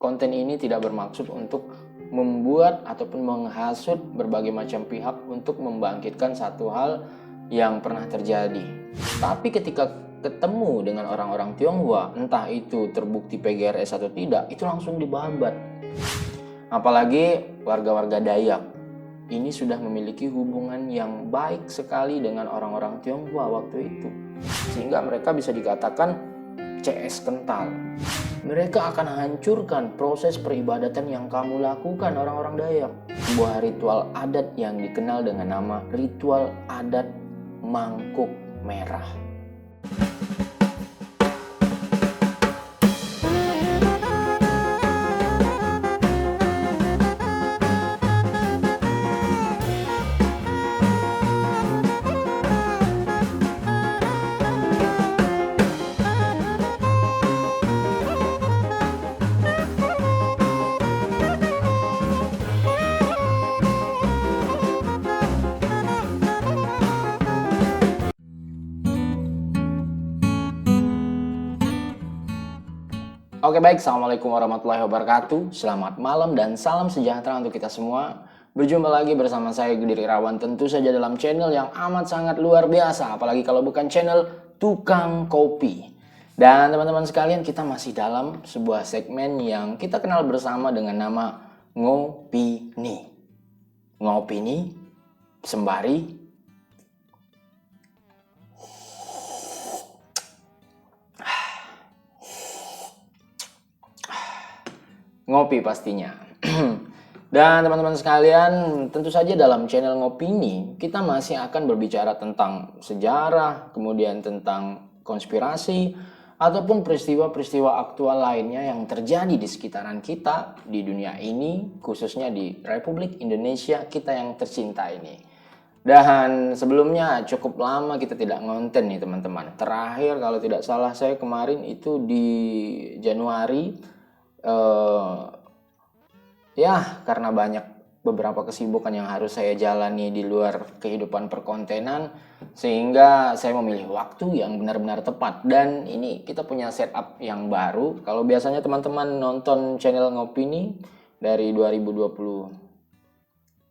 Konten ini tidak bermaksud untuk membuat ataupun menghasut berbagai macam pihak untuk membangkitkan satu hal yang pernah terjadi. Tapi ketika ketemu dengan orang-orang Tionghoa, entah itu terbukti PGRS atau tidak, itu langsung dibabat. Apalagi warga-warga Dayak, ini sudah memiliki hubungan yang baik sekali dengan orang-orang Tionghoa waktu itu, sehingga mereka bisa dikatakan CS kental. Mereka akan hancurkan proses peribadatan yang kamu lakukan orang-orang Dayak. Sebuah ritual adat yang dikenal dengan nama ritual adat mangkuk merah. Oke baik, Assalamualaikum warahmatullahi wabarakatuh. Selamat malam dan salam sejahtera untuk kita semua. Berjumpa lagi bersama saya Gudir Irawan, tentu saja dalam channel yang amat sangat luar biasa. Apalagi kalau bukan channel Tukang Kopi. Dan teman-teman sekalian, kita masih dalam sebuah segmen yang kita kenal bersama dengan nama Ngopini. Ngopini sembari ngopi pastinya. Dan teman-teman sekalian, tentu saja dalam channel Ngopini kita masih akan berbicara tentang sejarah, kemudian tentang konspirasi, ataupun peristiwa-peristiwa aktual lainnya yang terjadi di sekitaran kita, di dunia ini, khususnya di Republik Indonesia kita yang tercinta ini. Dan sebelumnya cukup lama kita tidak ngonten nih teman-teman. Terakhir kalau tidak salah saya kemarin itu di Januari. Ya karena banyak beberapa kesibukan yang harus saya jalani di luar kehidupan perkontenan, sehingga saya memilih waktu yang benar-benar tepat. Dan ini kita punya setup yang baru. Kalau biasanya teman-teman nonton channel Ngopini dari 2023,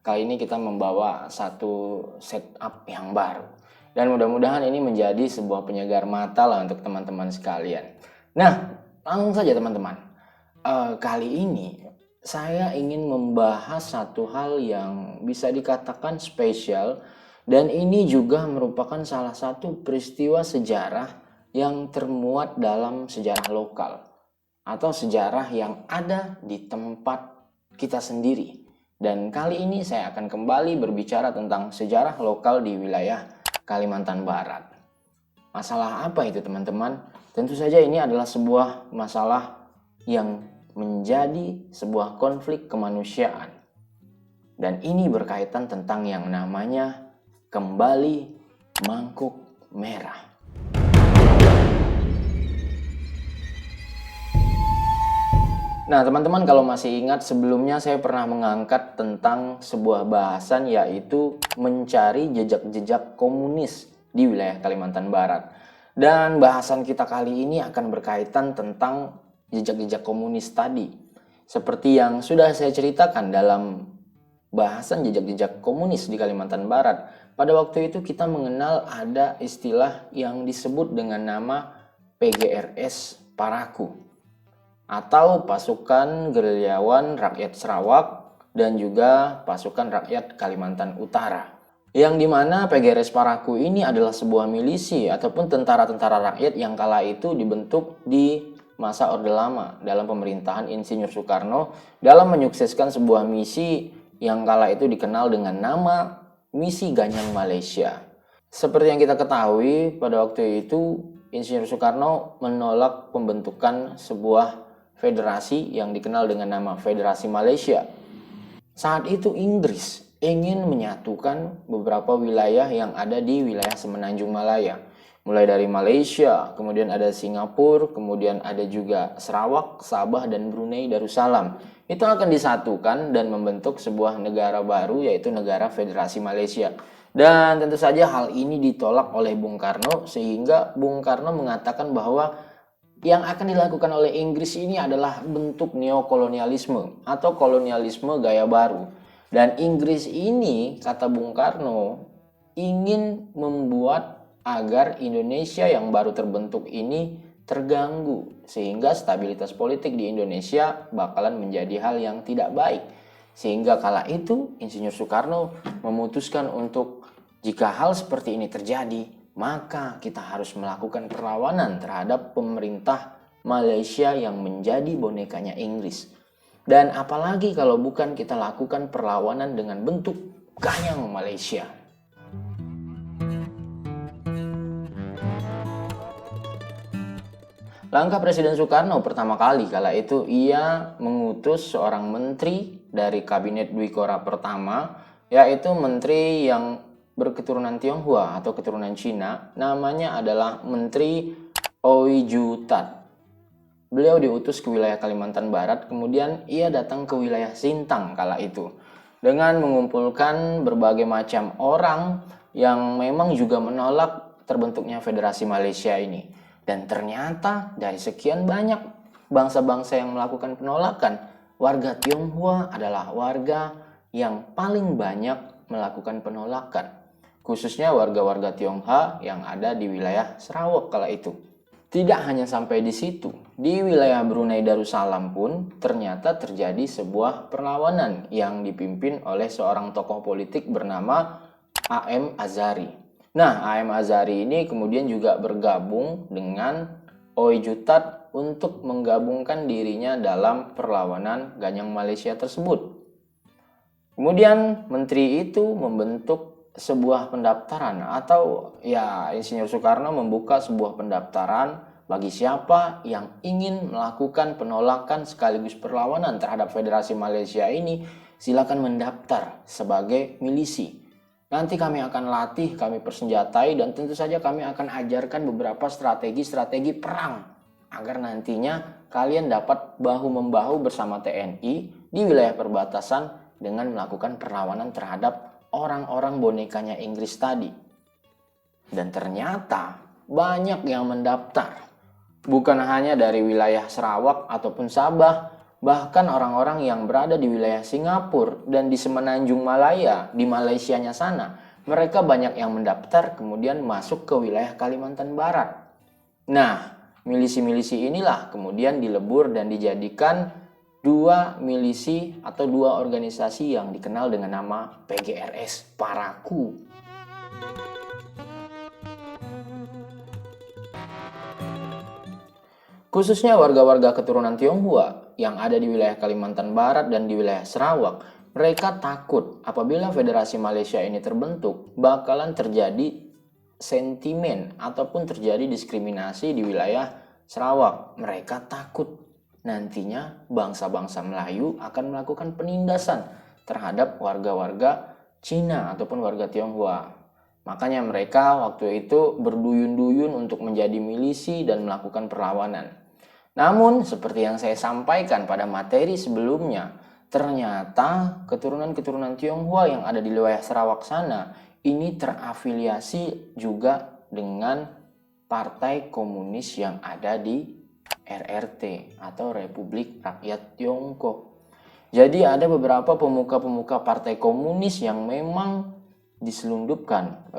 kali ini kita membawa satu setup yang baru. Dan mudah-mudahan ini menjadi sebuah penyegar mata lah untuk teman-teman sekalian. Nah, langsung saja teman-teman, kali ini saya ingin membahas satu hal yang bisa dikatakan spesial, dan ini juga merupakan salah satu peristiwa sejarah yang termuat dalam sejarah lokal atau sejarah yang ada di tempat kita sendiri. Dan kali ini saya akan kembali berbicara tentang sejarah lokal di wilayah Kalimantan Barat. Masalah apa itu teman-teman? Tentu saja ini adalah sebuah masalah yang menjadi sebuah konflik kemanusiaan. Dan ini berkaitan tentang yang namanya kembali mangkuk merah. Nah teman-teman, kalau masih ingat sebelumnya saya pernah mengangkat tentang sebuah bahasan, yaitu mencari jejak-jejak komunis di wilayah Kalimantan Barat. Dan bahasan kita kali ini akan berkaitan tentang jejak-jejak komunis tadi. Seperti yang sudah saya ceritakan dalam bahasan jejak-jejak komunis di Kalimantan Barat. Pada waktu itu kita mengenal ada istilah yang disebut dengan nama PGRS Paraku, atau Pasukan Gerilyawan Rakyat Sarawak dan juga Pasukan Rakyat Kalimantan Utara. Yang dimana PGRS Paraku ini adalah sebuah milisi ataupun tentara-tentara rakyat yang kala itu dibentuk di masa Orde Lama dalam pemerintahan Insinyur Soekarno dalam menyukseskan sebuah misi yang kala itu dikenal dengan nama Misi Ganyang Malaysia. Seperti yang kita ketahui, pada waktu itu Insinyur Soekarno menolak pembentukan sebuah federasi yang dikenal dengan nama Federasi Malaysia. Saat itu Inggris ingin menyatukan beberapa wilayah yang ada di wilayah Semenanjung Malaya. Mulai dari Malaysia, kemudian ada Singapura, kemudian ada juga Sarawak, Sabah, dan Brunei Darussalam. Itu akan disatukan dan membentuk sebuah negara baru, yaitu negara Federasi Malaysia. Dan tentu saja hal ini ditolak oleh Bung Karno, sehingga Bung Karno mengatakan bahwa Yang akan dilakukan oleh Inggris ini adalah bentuk neokolonialisme atau kolonialisme gaya baru. Dan Inggris ini, kata Bung Karno, ingin membuat agar Indonesia yang baru terbentuk ini terganggu, sehingga stabilitas politik di Indonesia bakalan menjadi hal yang tidak baik. Sehingga kala itu Insinyur Soekarno memutuskan untuk jika hal seperti ini terjadi, maka kita harus melakukan perlawanan terhadap pemerintah Malaysia yang menjadi bonekanya Inggris. Dan apalagi kalau bukan kita lakukan perlawanan dengan bentuk ganyang Malaysia. Langkah Presiden Soekarno pertama kali kala itu ia mengutus seorang menteri dari kabinet Dwi Kora pertama, yaitu menteri yang berketurunan Tionghoa atau keturunan Cina, namanya adalah Menteri Oeju Tat. Beliau diutus ke wilayah Kalimantan Barat, kemudian ia datang ke wilayah Sintang kala itu dengan mengumpulkan berbagai macam orang yang memang juga menolak terbentuknya Federasi Malaysia ini. Dan ternyata dari sekian banyak bangsa-bangsa yang melakukan penolakan, warga Tionghoa adalah warga yang paling banyak melakukan penolakan. Khususnya warga-warga Tionghoa yang ada di wilayah Sarawak kala itu. Tidak hanya sampai di situ, di wilayah Brunei Darussalam pun ternyata terjadi sebuah perlawanan yang dipimpin oleh seorang tokoh politik bernama A.M. Azhari. Nah, A.M. Azhari ini kemudian juga bergabung dengan Oeju Tat untuk menggabungkan dirinya dalam perlawanan Ganyang Malaysia tersebut. Kemudian menteri itu membentuk sebuah pendaftaran atau ya Insinyur Soekarno membuka sebuah pendaftaran bagi siapa yang ingin melakukan penolakan sekaligus perlawanan terhadap Federasi Malaysia ini, silakan mendaftar sebagai milisi. Nanti kami akan latih, kami persenjatai, dan tentu saja kami akan ajarkan beberapa strategi-strategi perang agar nantinya kalian dapat bahu-membahu bersama TNI di wilayah perbatasan dengan melakukan perlawanan terhadap orang-orang bonekanya Inggris tadi. Dan ternyata banyak yang mendaftar. Bukan hanya dari wilayah Sarawak ataupun Sabah, bahkan orang-orang yang berada di wilayah Singapura dan di Semenanjung Malaya, di Malaysianya sana, mereka banyak yang mendaftar kemudian masuk ke wilayah Kalimantan Barat. Nah, milisi-milisi inilah kemudian dilebur dan dijadikan dua milisi atau dua organisasi yang dikenal dengan nama PGRS Parakou. Khususnya warga-warga keturunan Tionghoa yang ada di wilayah Kalimantan Barat dan di wilayah Sarawak, mereka takut apabila Federasi Malaysia ini terbentuk bakalan terjadi sentimen ataupun terjadi diskriminasi di wilayah Sarawak. Mereka takut nantinya bangsa-bangsa Melayu akan melakukan penindasan terhadap warga-warga Cina ataupun warga Tionghoa. Makanya mereka waktu itu berduyun-duyun untuk menjadi milisi dan melakukan perlawanan. Namun seperti yang saya sampaikan pada materi sebelumnya, ternyata keturunan-keturunan Tionghoa yang ada di wilayah Sarawak sana ini terafiliasi juga dengan Partai Komunis yang ada di RRT atau Republik Rakyat Tiongkok. Jadi ada beberapa pemuka-pemuka Partai Komunis yang memang diselundupkan,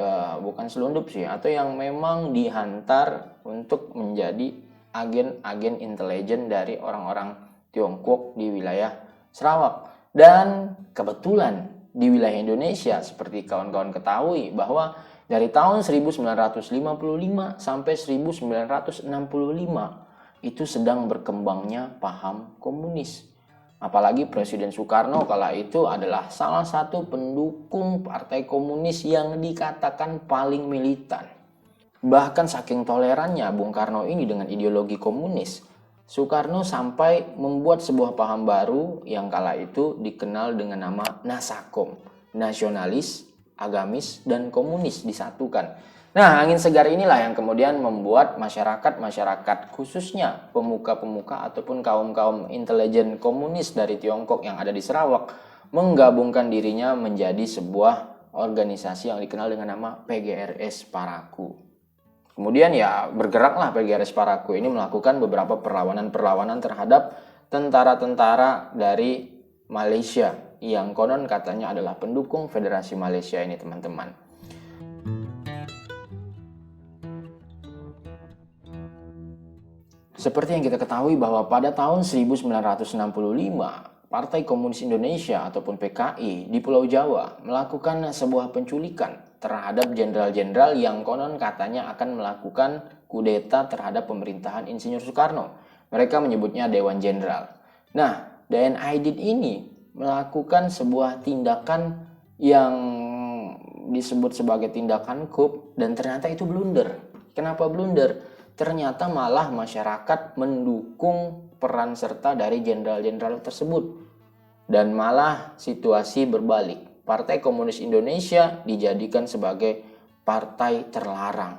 bukan selundup sih, atau yang memang dihantar untuk menjadi agen-agen intelijen dari orang-orang Tiongkok di wilayah Sarawak. Dan kebetulan di wilayah Indonesia seperti kawan-kawan ketahui bahwa dari tahun 1955 sampai 1965 itu sedang berkembangnya paham komunis. Apalagi Presiden Soekarno kala itu adalah salah satu pendukung Partai Komunis yang dikatakan paling militan. Bahkan saking tolerannya Bung Karno ini dengan ideologi komunis, Soekarno sampai membuat sebuah paham baru yang kala itu dikenal dengan nama Nasakom, nasionalis, agamis, dan komunis disatukan. Nah, angin segar inilah yang kemudian membuat masyarakat khususnya pemuka-pemuka ataupun kaum-kaum intelijen komunis dari Tiongkok yang ada di Sarawak menggabungkan dirinya menjadi sebuah organisasi yang dikenal dengan nama PGRS Parakou. Kemudian ya bergeraklah PGRS Parakou ini melakukan beberapa perlawanan-perlawanan terhadap tentara-tentara dari Malaysia yang konon katanya adalah pendukung Federasi Malaysia ini, teman-teman. Seperti yang kita ketahui bahwa pada tahun 1965, Partai Komunis Indonesia ataupun PKI di Pulau Jawa melakukan sebuah penculikan terhadap jenderal-jenderal yang konon katanya akan melakukan kudeta terhadap pemerintahan Insinyur Soekarno. Mereka menyebutnya Dewan Jenderal. Nah, DN Aidit ini melakukan sebuah tindakan yang disebut sebagai tindakan coup dan ternyata itu blunder. Kenapa blunder? Ternyata malah masyarakat mendukung peran serta dari jenderal-jenderal tersebut. Dan malah situasi berbalik. Partai Komunis Indonesia dijadikan sebagai partai terlarang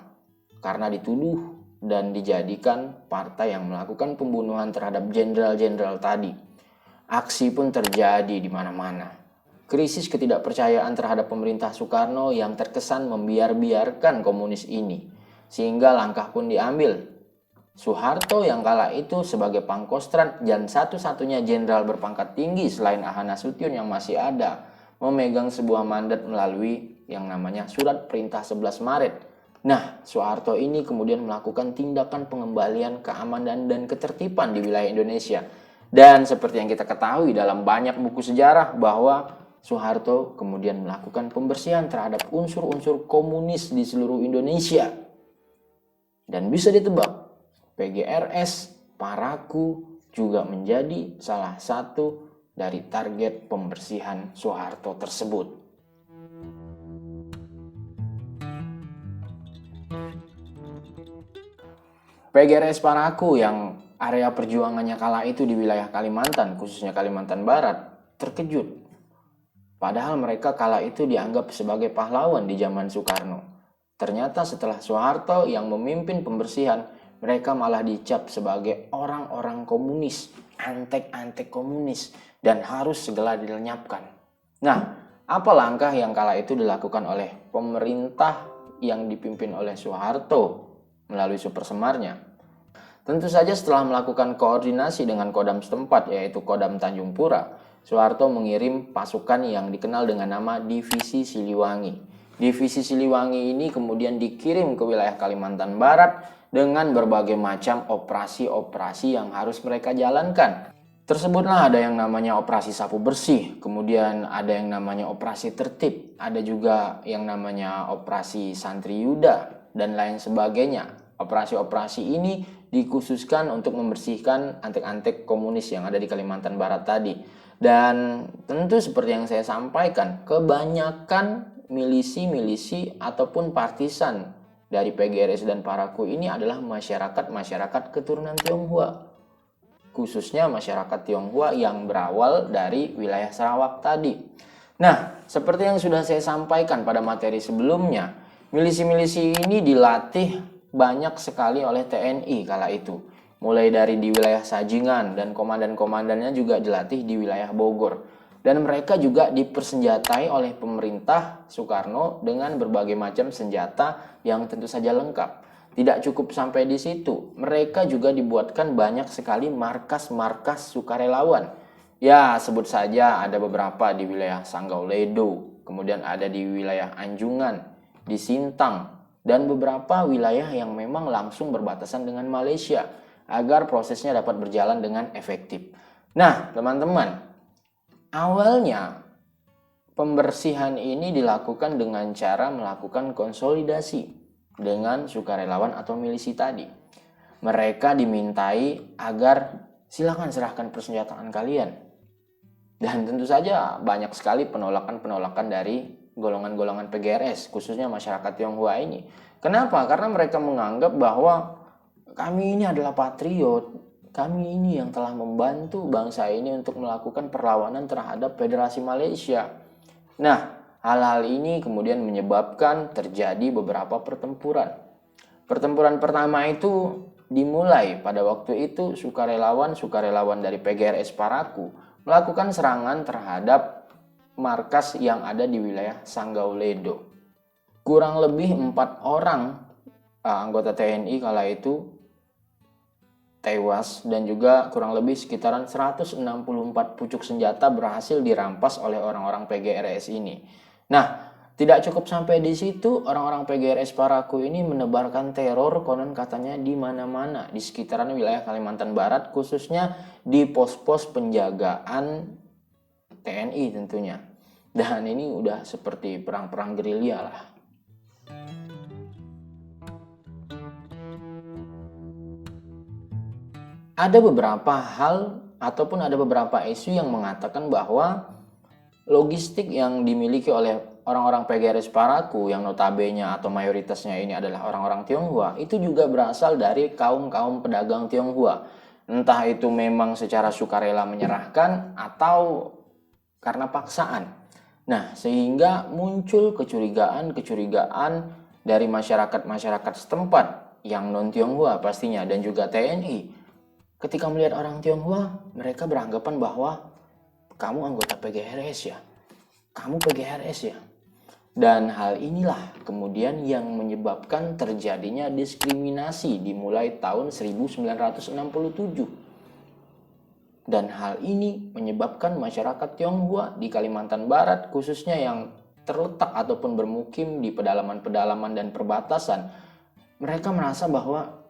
karena dituduh dan dijadikan partai yang melakukan pembunuhan terhadap jenderal-jenderal tadi. Aksi pun terjadi di mana-mana. Krisis ketidakpercayaan terhadap pemerintah Soekarno yang terkesan membiarkan komunis ini, sehingga langkah pun diambil. Soeharto yang kala itu sebagai Pangkostrat dan satu-satunya jenderal berpangkat tinggi selain AH Nasution yang masih ada, memegang sebuah mandat melalui yang namanya Surat Perintah 11 Maret. Nah, Soeharto ini kemudian melakukan tindakan pengembalian keamanan dan ketertiban di wilayah Indonesia. Dan seperti yang kita ketahui dalam banyak buku sejarah bahwa Soeharto kemudian melakukan pembersihan terhadap unsur-unsur komunis di seluruh Indonesia. Dan bisa ditebak, PGRS Parakou juga menjadi salah satu dari target pembersihan Soeharto tersebut. PGRS Parakou yang area perjuangannya kala itu di wilayah Kalimantan, khususnya Kalimantan Barat, terkejut. Padahal mereka kala itu dianggap sebagai pahlawan di zaman Soekarno. Ternyata setelah Soeharto yang memimpin pembersihan, mereka malah dicap sebagai orang-orang komunis, antek-antek komunis, dan harus segera dilenyapkan. Nah, apa langkah yang kala itu dilakukan oleh pemerintah yang dipimpin oleh Soeharto melalui Super Semarnya? Tentu saja setelah melakukan koordinasi dengan Kodam setempat, yaitu Kodam Tanjung Pura, Soeharto mengirim pasukan yang dikenal dengan nama Divisi Siliwangi. Divisi Siliwangi ini kemudian dikirim ke wilayah Kalimantan Barat dengan berbagai macam operasi-operasi yang harus mereka jalankan. Tersebutlah ada yang namanya operasi sapu bersih, kemudian ada yang namanya operasi tertib, ada juga yang namanya operasi santri yuda, dan lain sebagainya. Operasi-operasi ini dikhususkan untuk membersihkan antek-antek komunis yang ada di Kalimantan Barat tadi. Dan tentu seperti yang saya sampaikan, kebanyakan milisi-milisi ataupun partisan dari PGRS dan Parakou ini adalah masyarakat keturunan Tionghoa. Khususnya masyarakat Tionghoa yang berawal dari wilayah Sarawak tadi. Nah, seperti yang sudah saya sampaikan pada materi sebelumnya, milisi-milisi ini dilatih banyak sekali oleh TNI kala itu. Mulai dari di wilayah Sajingan dan komandan-komandannya juga dilatih di wilayah Bogor. Dan mereka juga dipersenjatai oleh pemerintah Soekarno dengan berbagai macam senjata yang tentu saja lengkap. Tidak cukup sampai di situ, mereka juga dibuatkan banyak sekali markas-markas sukarelawan. Ya, sebut saja ada beberapa di wilayah Sanggau Ledo, kemudian ada di wilayah Anjungan, di Sintang, dan beberapa wilayah yang memang langsung berbatasan dengan Malaysia, agar prosesnya dapat berjalan dengan efektif. Nah, teman-teman, awalnya pembersihan ini dilakukan dengan cara melakukan konsolidasi dengan sukarelawan atau milisi tadi. Mereka dimintai agar silakan serahkan persenjataan kalian. Dan tentu saja banyak sekali penolakan-penolakan dari golongan-golongan PGRS, khususnya masyarakat Tionghoa ini. Kenapa? Karena mereka menganggap bahwa kami ini adalah patriot, kami ini yang telah membantu bangsa ini untuk melakukan perlawanan terhadap Federasi Malaysia. Nah, hal-hal ini kemudian menyebabkan terjadi beberapa pertempuran. Pertempuran pertama itu dimulai pada waktu itu sukarelawan dari PGRS Parakou melakukan serangan terhadap markas yang ada di wilayah Sanggau Ledo. Kurang lebih 4 orang anggota TNI kala itu tewas dan juga kurang lebih sekitaran 164 pucuk senjata berhasil dirampas oleh orang-orang PGRS ini. Nah, tidak cukup sampai di situ, orang-orang PGRS Parakou ini menebarkan teror konon katanya di mana-mana di sekitaran wilayah Kalimantan Barat, khususnya di pos-pos penjagaan TNI tentunya. Dan ini udah seperti perang-perang gerilya lah. Ada beberapa hal ataupun ada beberapa isu yang mengatakan bahwa logistik yang dimiliki oleh orang-orang PGRS Parakou yang notabene atau mayoritasnya ini adalah orang-orang Tionghoa itu juga berasal dari kaum-kaum pedagang Tionghoa. Entah itu memang secara sukarela menyerahkan atau karena paksaan. Nah, sehingga muncul kecurigaan-kecurigaan dari masyarakat-masyarakat setempat yang non-Tionghoa pastinya dan juga TNI. Ketika melihat orang Tionghoa, mereka beranggapan bahwa kamu anggota PGRS ya, kamu PGRS ya. Dan hal inilah kemudian yang menyebabkan terjadinya diskriminasi dimulai tahun 1967. Dan hal ini menyebabkan masyarakat Tionghoa di Kalimantan Barat khususnya yang terletak ataupun bermukim di pedalaman-pedalaman dan perbatasan, mereka merasa bahwa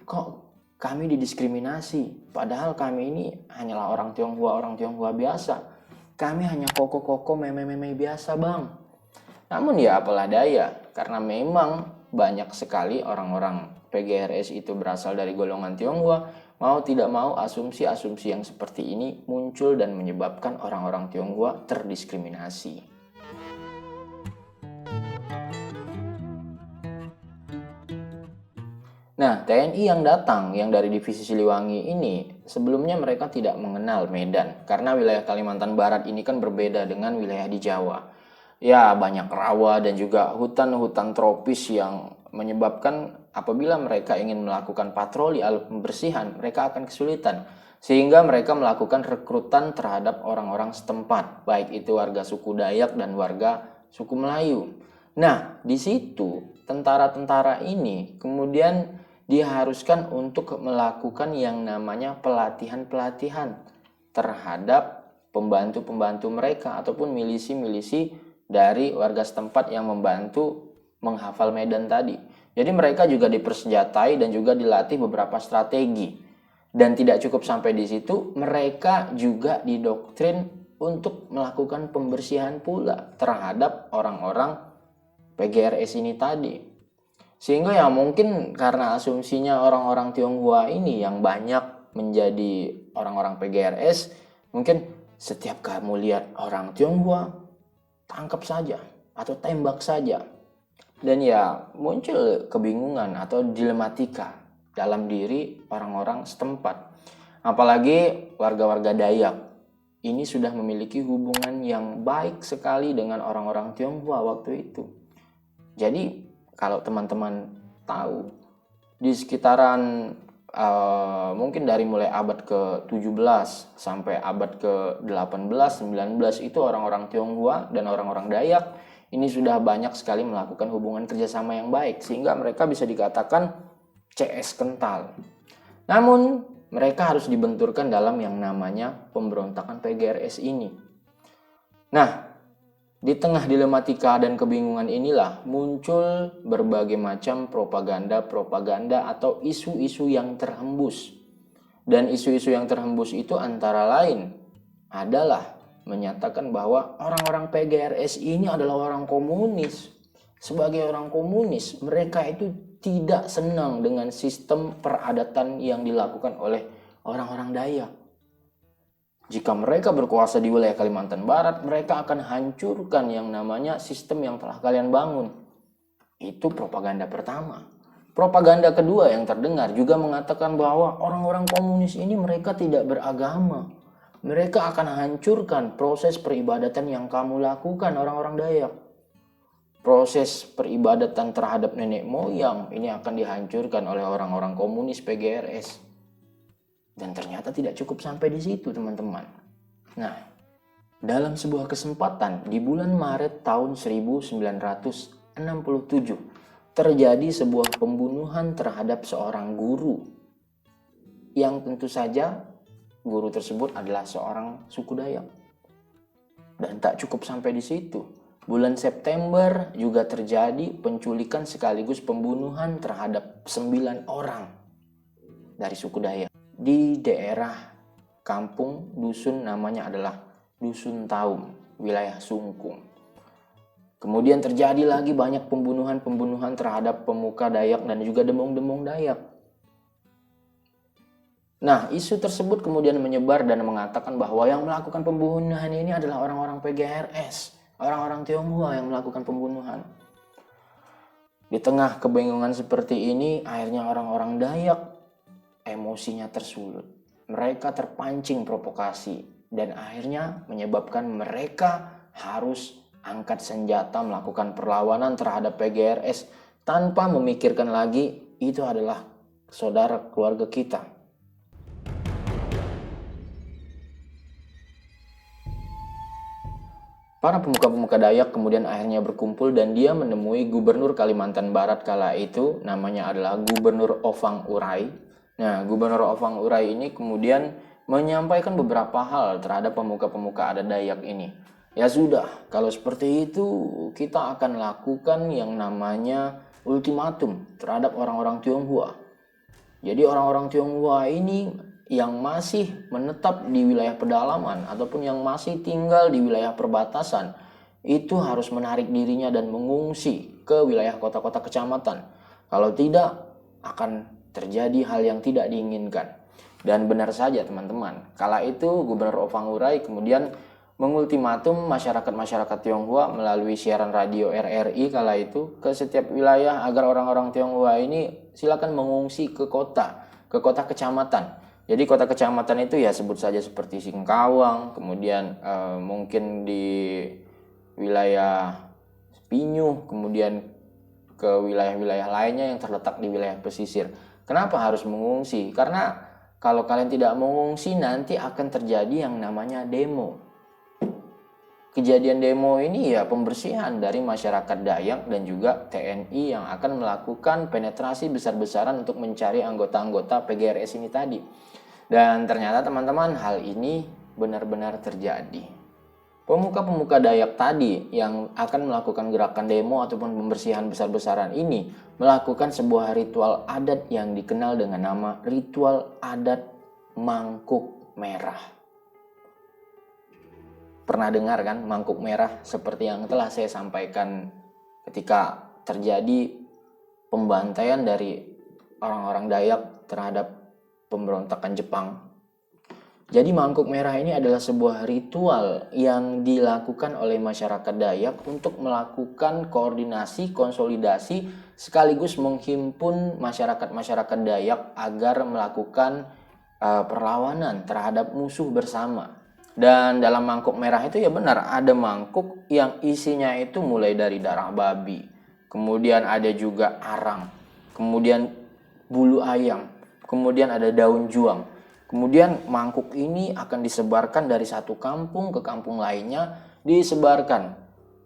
kok kami didiskriminasi, padahal kami ini hanyalah orang Tionghoa biasa. Kami hanya koko-koko meme-meme biasa bang. Namun ya apalah daya, karena memang banyak sekali orang-orang PGRS itu berasal dari golongan Tionghoa, mau tidak mau asumsi-asumsi yang seperti ini muncul dan menyebabkan orang-orang Tionghoa terdiskriminasi. Nah, TNI yang datang, yang dari divisi Siliwangi ini, sebelumnya mereka tidak mengenal Medan. Karena wilayah Kalimantan Barat ini kan berbeda dengan wilayah di Jawa. Ya, banyak rawa dan juga hutan-hutan tropis yang menyebabkan apabila mereka ingin melakukan patroli atau pembersihan, mereka akan kesulitan. Sehingga mereka melakukan rekrutan terhadap orang-orang setempat, baik itu warga suku Dayak dan warga suku Melayu. Nah, di situ tentara-tentara ini kemudian diharuskan untuk melakukan yang namanya pelatihan-pelatihan terhadap pembantu-pembantu mereka ataupun milisi-milisi dari warga setempat yang membantu menghafal medan tadi. Jadi mereka juga dipersenjatai dan juga dilatih beberapa strategi. Dan tidak cukup sampai di situ, mereka juga didoktrin untuk melakukan pembersihan pula terhadap orang-orang PGRS ini tadi. Sehingga ya mungkin karena asumsinya orang-orang Tionghoa ini yang banyak menjadi orang-orang PGRS, mungkin setiap kamu lihat orang Tionghoa, tangkap saja atau tembak saja. Dan ya muncul kebingungan atau dilematika dalam diri orang-orang setempat. Apalagi warga-warga Dayak ini sudah memiliki hubungan yang baik sekali dengan orang-orang Tionghoa waktu itu. Jadi kalau teman-teman tahu di sekitaran mungkin dari mulai abad ke-17 sampai abad ke-18, 19 itu orang-orang Tionghoa dan orang-orang Dayak ini sudah banyak sekali melakukan hubungan kerjasama yang baik sehingga mereka bisa dikatakan CS kental. Namun mereka harus dibenturkan dalam yang namanya pemberontakan PGRS ini. Nah, di tengah dilematika dan kebingungan inilah muncul berbagai macam propaganda-propaganda atau isu-isu yang terhembus. Dan isu-isu yang terhembus itu antara lain adalah menyatakan bahwa orang-orang PGRS ini adalah orang komunis. Sebagai orang komunis, mereka itu tidak senang dengan sistem peradatan yang dilakukan oleh orang-orang Dayak. Jika mereka berkuasa di wilayah Kalimantan Barat, mereka akan hancurkan yang namanya sistem yang telah kalian bangun. Itu propaganda pertama. Propaganda kedua yang terdengar juga mengatakan bahwa orang-orang komunis ini mereka tidak beragama. Mereka akan hancurkan proses peribadatan yang kamu lakukan orang-orang Dayak. Proses peribadatan terhadap nenek moyang ini akan dihancurkan oleh orang-orang komunis PGRS. Dan ternyata tidak cukup sampai di situ teman-teman. Nah, dalam sebuah kesempatan di bulan Maret tahun 1967, terjadi sebuah pembunuhan terhadap seorang guru, yang tentu saja guru tersebut adalah seorang suku Dayak. Dan tak cukup sampai di situ. Bulan September juga terjadi penculikan sekaligus pembunuhan terhadap 9 orang dari suku Dayak di daerah kampung dusun, namanya adalah Dusun Taum, wilayah Sungkung. Kemudian terjadi lagi banyak pembunuhan terhadap pemuka Dayak dan juga demong-demong Dayak. Nah, isu tersebut kemudian menyebar dan mengatakan bahwa yang melakukan pembunuhan ini adalah orang-orang PGRS, orang-orang Tionghoa yang melakukan pembunuhan. Di tengah kebingungan seperti ini, akhirnya orang-orang Dayak emosinya tersulut. Mereka terpancing provokasi dan akhirnya menyebabkan mereka harus angkat senjata melakukan perlawanan terhadap PGRS tanpa memikirkan lagi itu adalah saudara keluarga kita. Para pemuka-pemuka Dayak kemudian akhirnya berkumpul dan dia menemui Gubernur Kalimantan Barat kala itu, namanya adalah Gubernur Ovang Urai. Nah, Gubernur Ovang Urai ini kemudian menyampaikan beberapa hal terhadap pemuka-pemuka adat Dayak ini. Ya sudah, kalau seperti itu kita akan lakukan yang namanya ultimatum terhadap orang-orang Tionghoa. Jadi orang-orang Tionghoa ini yang masih menetap di wilayah pedalaman ataupun yang masih tinggal di wilayah perbatasan itu harus menarik dirinya dan mengungsi ke wilayah kota-kota kecamatan. Kalau tidak akan terjadi hal yang tidak diinginkan. Dan benar saja teman-teman, kala itu Gubernur Ovang Urai kemudian mengultimatum masyarakat-masyarakat Tionghoa melalui siaran radio RRI kala itu ke setiap wilayah agar orang-orang Tionghoa ini silakan mengungsi ke kota kecamatan. Jadi kota kecamatan itu ya sebut saja seperti Singkawang, kemudian mungkin di wilayah Pinyuh, kemudian ke wilayah-wilayah lainnya yang terletak di wilayah pesisir. Kenapa harus mengungsi? Karena kalau kalian tidak mengungsi nanti akan terjadi yang namanya demo. Kejadian demo ini ya pembersihan dari masyarakat Dayak dan juga TNI yang akan melakukan penetrasi besar-besaran untuk mencari anggota-anggota PGRS ini tadi. Dan ternyata teman-teman hal ini benar-benar terjadi. Pemuka-pemuka Dayak tadi yang akan melakukan gerakan demo ataupun pembersihan besar-besaran ini melakukan sebuah ritual adat yang dikenal dengan nama ritual adat mangkuk merah. Pernah dengar kan mangkuk merah? Seperti yang telah saya sampaikan ketika terjadi pembantaian dari orang-orang Dayak terhadap pemberontakan Jepang. Jadi mangkuk merah ini adalah sebuah ritual yang dilakukan oleh masyarakat Dayak untuk melakukan koordinasi, konsolidasi, sekaligus menghimpun masyarakat-masyarakat Dayak agar melakukan perlawanan terhadap musuh bersama. Dan dalam mangkuk merah itu ya benar ada mangkuk yang isinya itu mulai dari darah babi, kemudian ada juga arang, kemudian bulu ayam, kemudian ada daun juang. Kemudian mangkuk ini akan disebarkan dari satu kampung ke kampung lainnya, disebarkan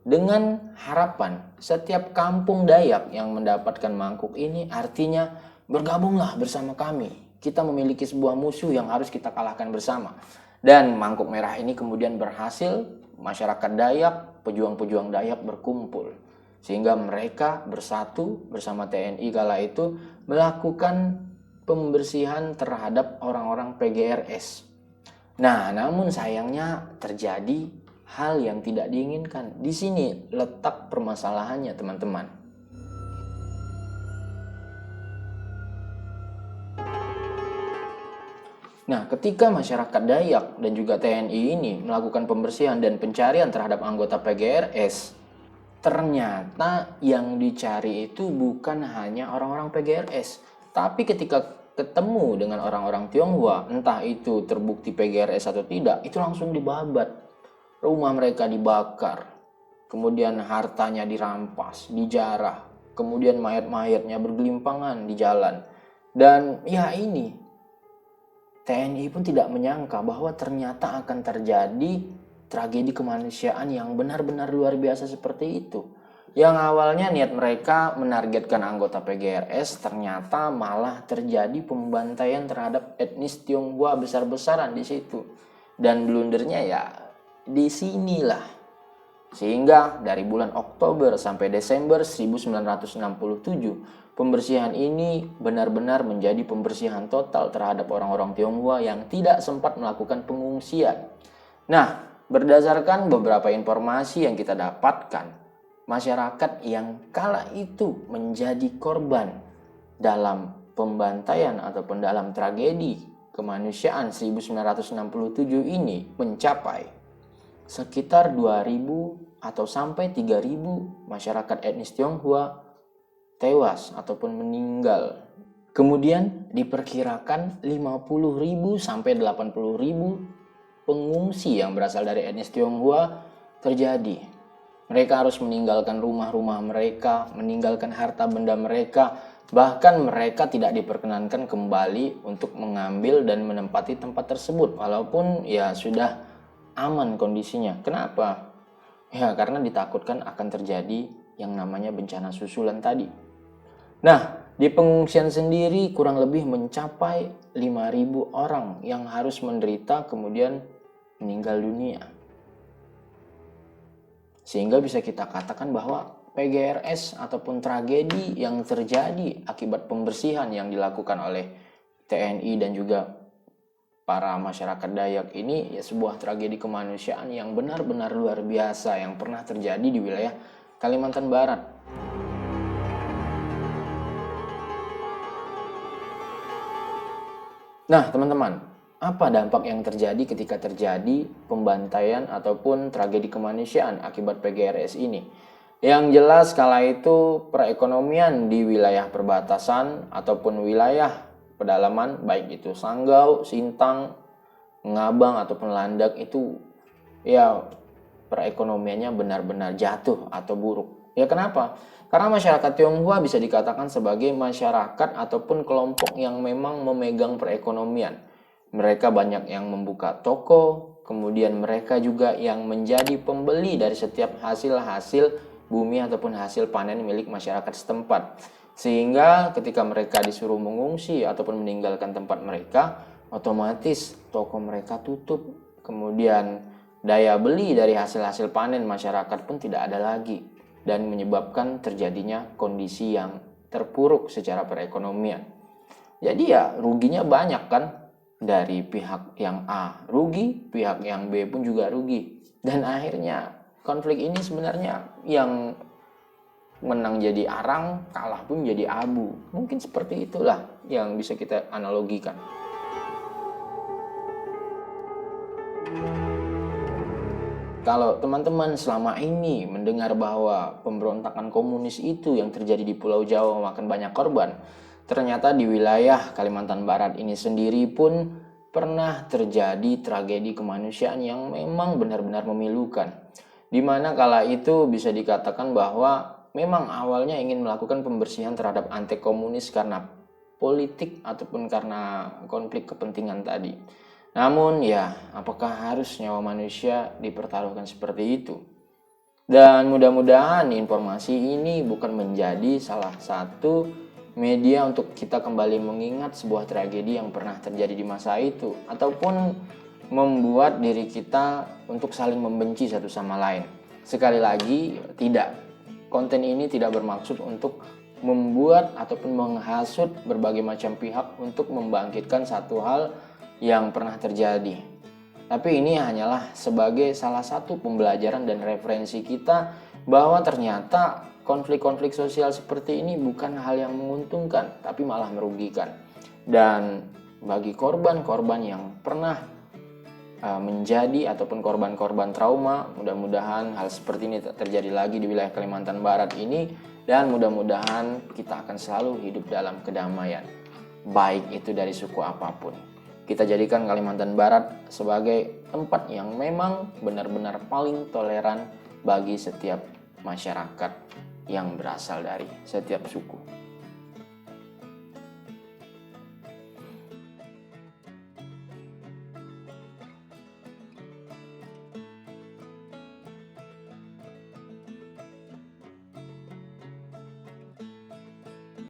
dengan harapan setiap kampung Dayak yang mendapatkan mangkuk ini artinya bergabunglah bersama kami. Kita memiliki sebuah musuh yang harus kita kalahkan bersama. Dan mangkuk merah ini kemudian berhasil, masyarakat Dayak, pejuang-pejuang Dayak berkumpul. Sehingga mereka bersatu bersama TNI kala itu melakukan pembersihan terhadap orang-orang PGRS. Nah, namun sayangnya terjadi hal yang tidak diinginkan. Di sini letak permasalahannya, teman-teman. Nah, ketika masyarakat Dayak dan juga TNI ini melakukan pembersihan dan pencarian terhadap anggota PGRS, ternyata yang dicari itu bukan hanya orang-orang PGRS, tapi ketika ketemu dengan orang-orang Tionghoa, entah itu terbukti PGRS atau tidak, itu langsung dibabat. Rumah mereka dibakar, kemudian hartanya dirampas, dijarah, kemudian mayat-mayatnya bergelimpangan di jalan. Dan ya ini, TNI pun tidak menyangka bahwa ternyata akan terjadi tragedi kemanusiaan yang benar-benar luar biasa seperti itu. Yang awalnya niat mereka menargetkan anggota PGRS, ternyata malah terjadi pembantaian terhadap etnis Tionghoa besar-besaran di situ. Dan blundernya ya di sinilah. Sehingga dari bulan Oktober sampai Desember 1967, pembersihan ini benar-benar menjadi pembersihan total terhadap orang-orang Tionghoa yang tidak sempat melakukan pengungsian. Nah, berdasarkan beberapa informasi yang kita dapatkan, masyarakat yang kala itu menjadi korban dalam pembantaian ataupun dalam tragedi kemanusiaan 1967 ini mencapai sekitar 2.000 atau sampai 3.000 masyarakat etnis Tionghoa tewas ataupun meninggal. Kemudian diperkirakan 50.000 sampai 80.000 pengungsi yang berasal dari etnis Tionghoa terjadi. Mereka harus meninggalkan rumah-rumah mereka, meninggalkan harta benda mereka, bahkan mereka tidak diperkenankan kembali untuk mengambil dan menempati tempat tersebut walaupun ya sudah aman kondisinya. Kenapa? Ya karena ditakutkan akan terjadi yang namanya bencana susulan tadi. Nah, di pengungsian sendiri kurang lebih mencapai 5.000 orang yang harus menderita kemudian meninggal dunia. Sehingga bisa kita katakan bahwa PGRS ataupun tragedi yang terjadi akibat pembersihan yang dilakukan oleh TNI dan juga para masyarakat Dayak ini ya sebuah tragedi kemanusiaan yang benar-benar luar biasa yang pernah terjadi di wilayah Kalimantan Barat. Nah, teman-teman, apa dampak yang terjadi ketika terjadi pembantaian ataupun tragedi kemanusiaan akibat PGRS ini? Yang jelas kala itu perekonomian di wilayah perbatasan ataupun wilayah pedalaman baik itu Sanggau, Sintang, Ngabang ataupun Landak itu ya perekonomiannya benar-benar jatuh atau buruk. Ya kenapa? Karena masyarakat Tionghoa bisa dikatakan sebagai masyarakat ataupun kelompok yang memang memegang perekonomian. Mereka banyak yang membuka toko, kemudian mereka juga yang menjadi pembeli dari setiap hasil-hasil bumi ataupun hasil panen milik masyarakat setempat. Sehingga ketika mereka disuruh mengungsi ataupun meninggalkan tempat mereka, otomatis toko mereka tutup. Kemudian daya beli dari hasil-hasil panen masyarakat pun tidak ada lagi. Dan menyebabkan terjadinya kondisi yang terpuruk secara perekonomian. Jadi ya ruginya banyak kan. Dari pihak yang A rugi, pihak yang B pun juga rugi. Dan akhirnya konflik ini sebenarnya yang menang jadi arang, kalah pun jadi abu. Mungkin seperti itulah yang bisa kita analogikan. Kalau teman-teman selama ini mendengar bahwa pemberontakan komunis itu yang terjadi di Pulau Jawa memakan banyak korban, ternyata di wilayah Kalimantan Barat ini sendiri pun pernah terjadi tragedi kemanusiaan yang memang benar-benar memilukan. Di mana kala itu bisa dikatakan bahwa memang awalnya ingin melakukan pembersihan terhadap anti-komunis karena politik ataupun karena konflik kepentingan tadi. Namun ya, apakah harus nyawa manusia dipertaruhkan seperti itu? Dan mudah-mudahan informasi ini bukan menjadi salah satu media untuk kita kembali mengingat sebuah tragedi yang pernah terjadi di masa itu, ataupun membuat diri kita untuk saling membenci satu sama lain. Sekali lagi, tidak. Konten ini tidak bermaksud untuk membuat ataupun menghasut berbagai macam pihak untuk membangkitkan satu hal yang pernah terjadi. Tapi ini hanyalah sebagai salah satu pembelajaran dan referensi kita bahwa ternyata konflik-konflik sosial seperti ini bukan hal yang menguntungkan, tapi malah merugikan. Dan bagi korban-korban yang pernah menjadi ataupun korban-korban trauma, mudah-mudahan hal seperti ini tak terjadi lagi di wilayah Kalimantan Barat ini, dan mudah-mudahan kita akan selalu hidup dalam kedamaian, baik itu dari suku apapun. Kita jadikan Kalimantan Barat sebagai tempat yang memang benar-benar paling toleran bagi setiap masyarakat yang berasal dari setiap suku.